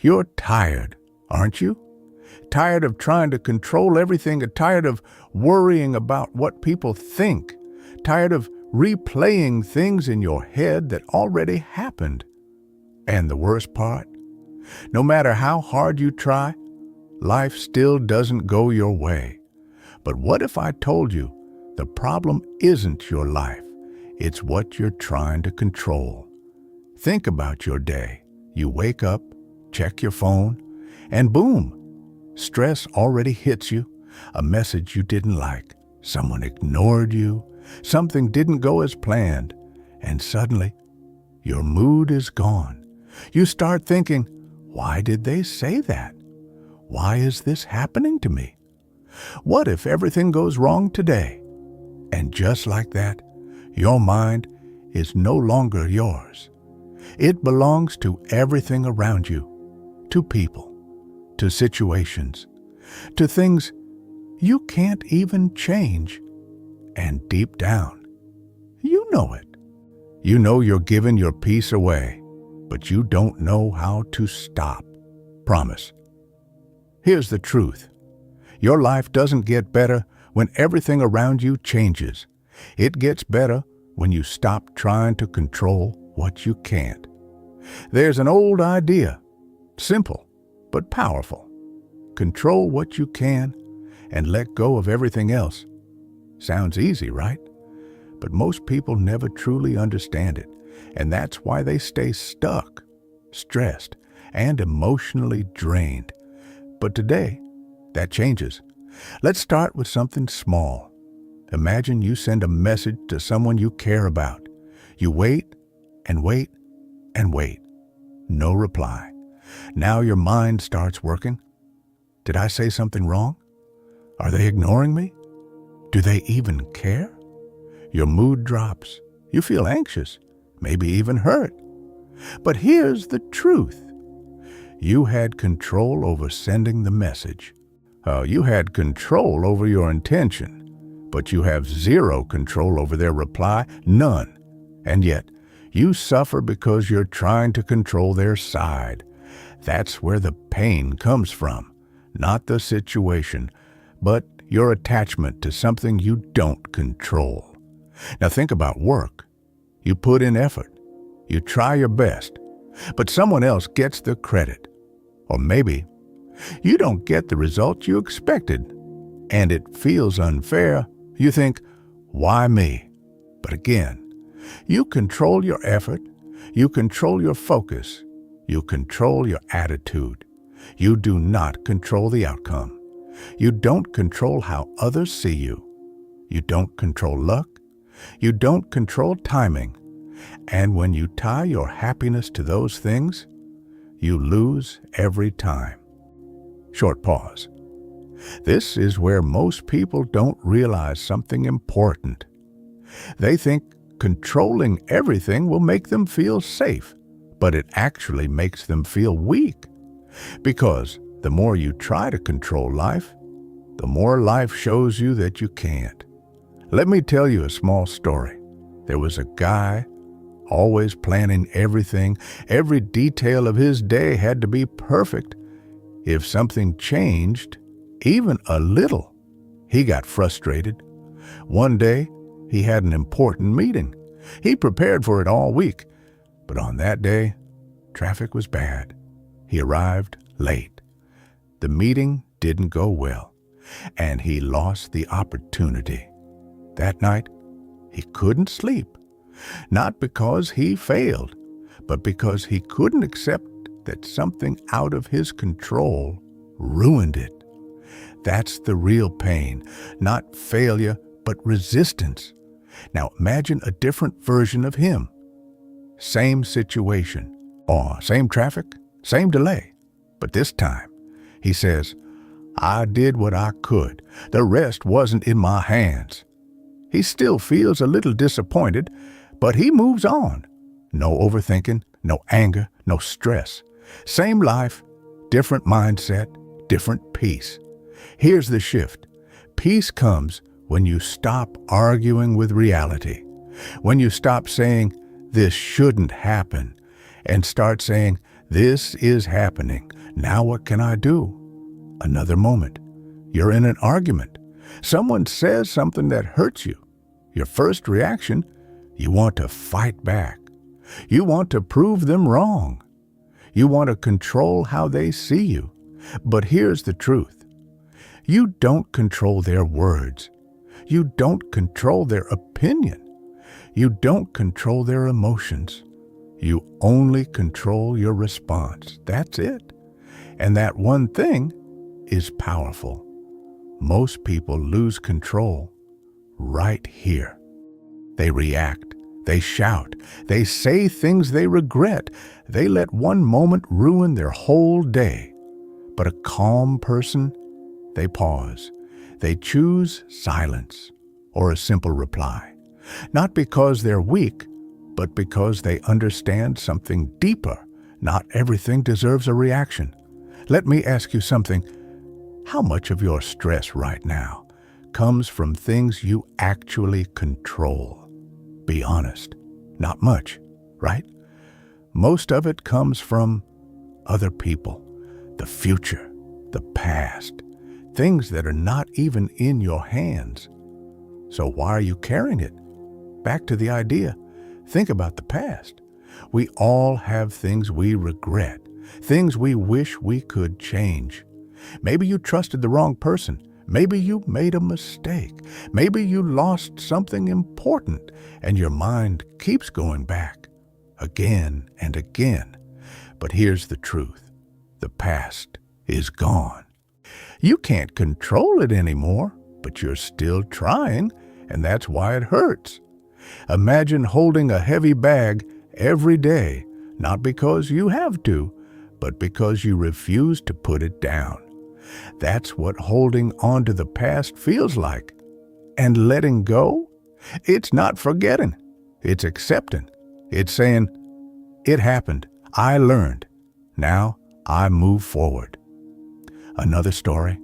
You're tired, aren't you? Tired of trying to control everything, tired of worrying about what people think, tired of replaying things in your head that already happened. And the worst part, no matter how hard you try, life still doesn't go your way. But what if I told you the problem isn't your life, it's what you're trying to control? Think about your day. You wake up, check your phone, and boom, stress already hits you. A message you didn't like, someone ignored you, something didn't go as planned, and suddenly your mood is gone. You start thinking, why did they say that? Why is this happening to me? What if everything goes wrong today? And just like that, your mind is no longer yours. It belongs to everything around you, to people, to situations, to things you can't even change. And deep down, you know it. You know you're giving your peace away, but you don't know how to stop. Promise. Here's the truth. Your life doesn't get better when everything around you changes. It gets better when you stop trying to control what you can't. There's an old idea, simple but powerful. Control what you can and let go of everything else. Sounds easy, right? But most people never truly understand it, and that's why they stay stuck, stressed, and emotionally drained. But today, that changes. Let's start with something small. Imagine you send a message to someone you care about. You wait and wait and wait. No reply. Now your mind starts working. Did I say something wrong? Are they ignoring me? Do they even care? Your mood drops. You feel anxious, maybe even hurt. But here's the truth. You had control over sending the message. You had control over your intention, but you have zero control over their reply, none. And yet, you suffer because you're trying to control their side. That's where the pain comes from, not the situation, but your attachment to something you don't control. Now think about work. You put in effort. You try your best, but someone else gets the credit. Or maybe you don't get the result you expected, and it feels unfair. You think, why me? But again, you control your effort, you control your focus, you control your attitude. You do not control the outcome. You don't control how others see you. You don't control luck. You don't control timing. And when you tie your happiness to those things, you lose every time. Short pause. This is where most people don't realize something important. They think controlling everything will make them feel safe, but it actually makes them feel weak. Because the more you try to control life, the more life shows you that you can't. Let me tell you a small story. There was a guy always planning everything. Every detail of his day had to be perfect. If something changed, even a little, he got frustrated. One day, he had an important meeting. He prepared for it all week, but on that day, traffic was bad. He arrived late. The meeting didn't go well, and he lost the opportunity. That night, he couldn't sleep. Not because he failed, but because he couldn't accept that something out of his control ruined it. That's the real pain, not failure, but resistance. Now imagine a different version of him. Same situation, or same traffic, same delay. But this time, he says, I did what I could. The rest wasn't in my hands. He still feels a little disappointed, but he moves on. No overthinking, no anger, no stress. Same life, different mindset, different peace. Here's the shift. Peace comes when you stop arguing with reality, when you stop saying, this shouldn't happen, and start saying, This is happening. Now what can I do? Another moment. You're in an argument. Someone says something that hurts you. Your first reaction, you want to fight back. You want to prove them wrong. You want to control how they see you. But here's the truth. You don't control their words. You don't control their opinion. You don't control their emotions. You only control your response. That's it. And that one thing is powerful. Most people lose control right here. They react. They shout. They say things they regret. They let one moment ruin their whole day. But a calm person, they pause. They choose silence or a simple reply. Not because they're weak, but because they understand something deeper. Not everything deserves a reaction. Let me ask you something. How much of your stress right now comes from things you actually control? Be honest. Not much, right? Most of it comes from other people, the future, the past, things that are not even in your hands. So why are you carrying it? Back to the idea. Think about the past. We all have things we regret, things we wish we could change. Maybe you trusted the wrong person. Maybe you made a mistake. Maybe you lost something important, and your mind keeps going back again and again. But here's the truth. The past is gone. You can't control it anymore, but you're still trying, and that's why it hurts. Imagine holding a heavy bag every day, not because you have to, but because you refuse to put it down. That's what holding on to the past feels like. And letting go? It's not forgetting. It's accepting. It's saying, it happened. I learned. Now I move forward. Another story.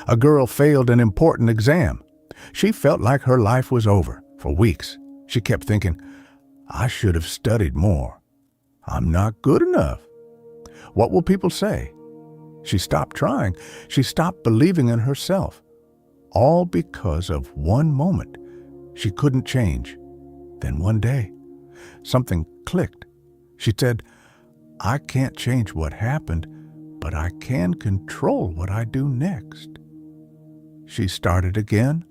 A girl failed an important exam. She felt like her life was over. For weeks, she kept thinking, I should have studied more. I'm not good enough. What will people say? She stopped trying. She stopped believing in herself. All because of one moment she couldn't change. Then one day, something clicked. She said, I can't change what happened, but I can control what I do next. She started again,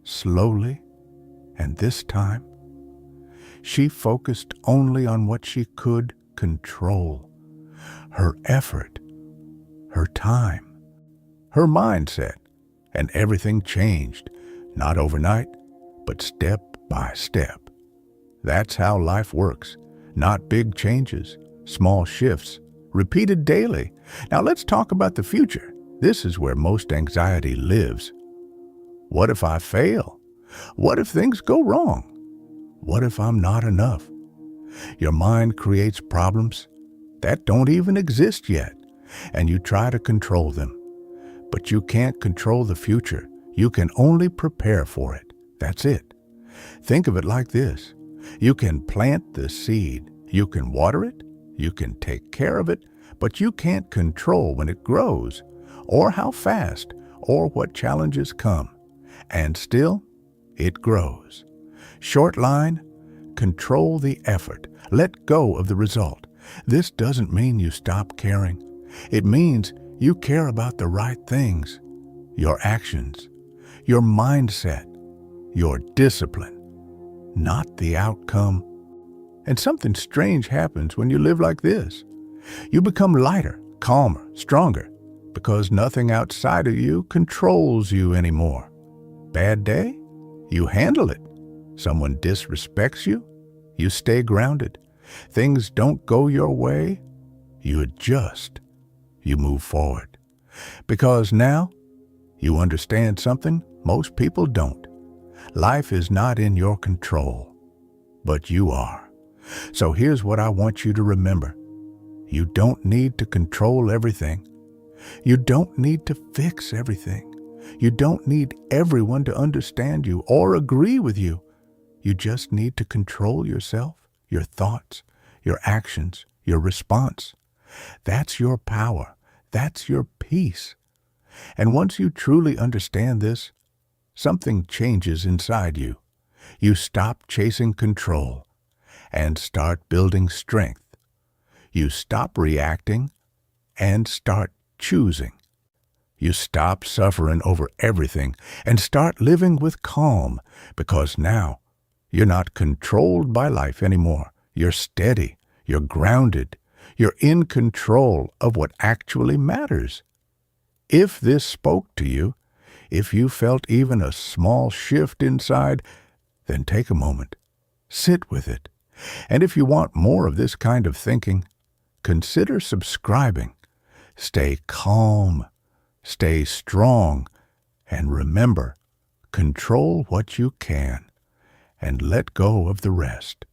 slowly, and this time, she focused only on what she could control. Her effort, her time, her mindset, and everything changed, not overnight, but step by step. That's how life works, not big changes, small shifts, repeated daily. Now let's talk about the future. This is where most anxiety lives. What if I fail? What if things go wrong? What if I'm not enough? Your mind creates problems that don't even exist yet, and you try to control them. But you can't control the future. You can only prepare for it. That's it. Think of it like this. You can plant the seed. You can water it. You can take care of it, but you can't control when it grows, or how fast, or what challenges come. And still, it grows. Short line, control the effort. Let go of the result. This doesn't mean you stop caring. It means you care about the right things, your actions, your mindset, your discipline, not the outcome. And something strange happens when you live like this. You become lighter, calmer, stronger, because nothing outside of you controls you anymore. Bad day? You handle it. Someone disrespects you? You stay grounded. Things don't go your way? You adjust. You move forward. Because now you understand something most people don't. Life is not in your control, but you are. So here's what I want you to remember. You don't need to control everything. You don't need to fix everything. You don't need everyone to understand you or agree with you. You just need to control yourself, your thoughts, your actions, your response. That's your power. That's your peace. And once you truly understand this, something changes inside you. You stop chasing control and start building strength. You stop reacting and start choosing. You stop suffering over everything and start living with calm, because now you're not controlled by life anymore. You're steady. You're grounded. You're in control of what actually matters. If this spoke to you, if you felt even a small shift inside, then take a moment. Sit with it. And if you want more of this kind of thinking, consider subscribing. Stay calm. Stay strong. And remember, control what you can and let go of the rest.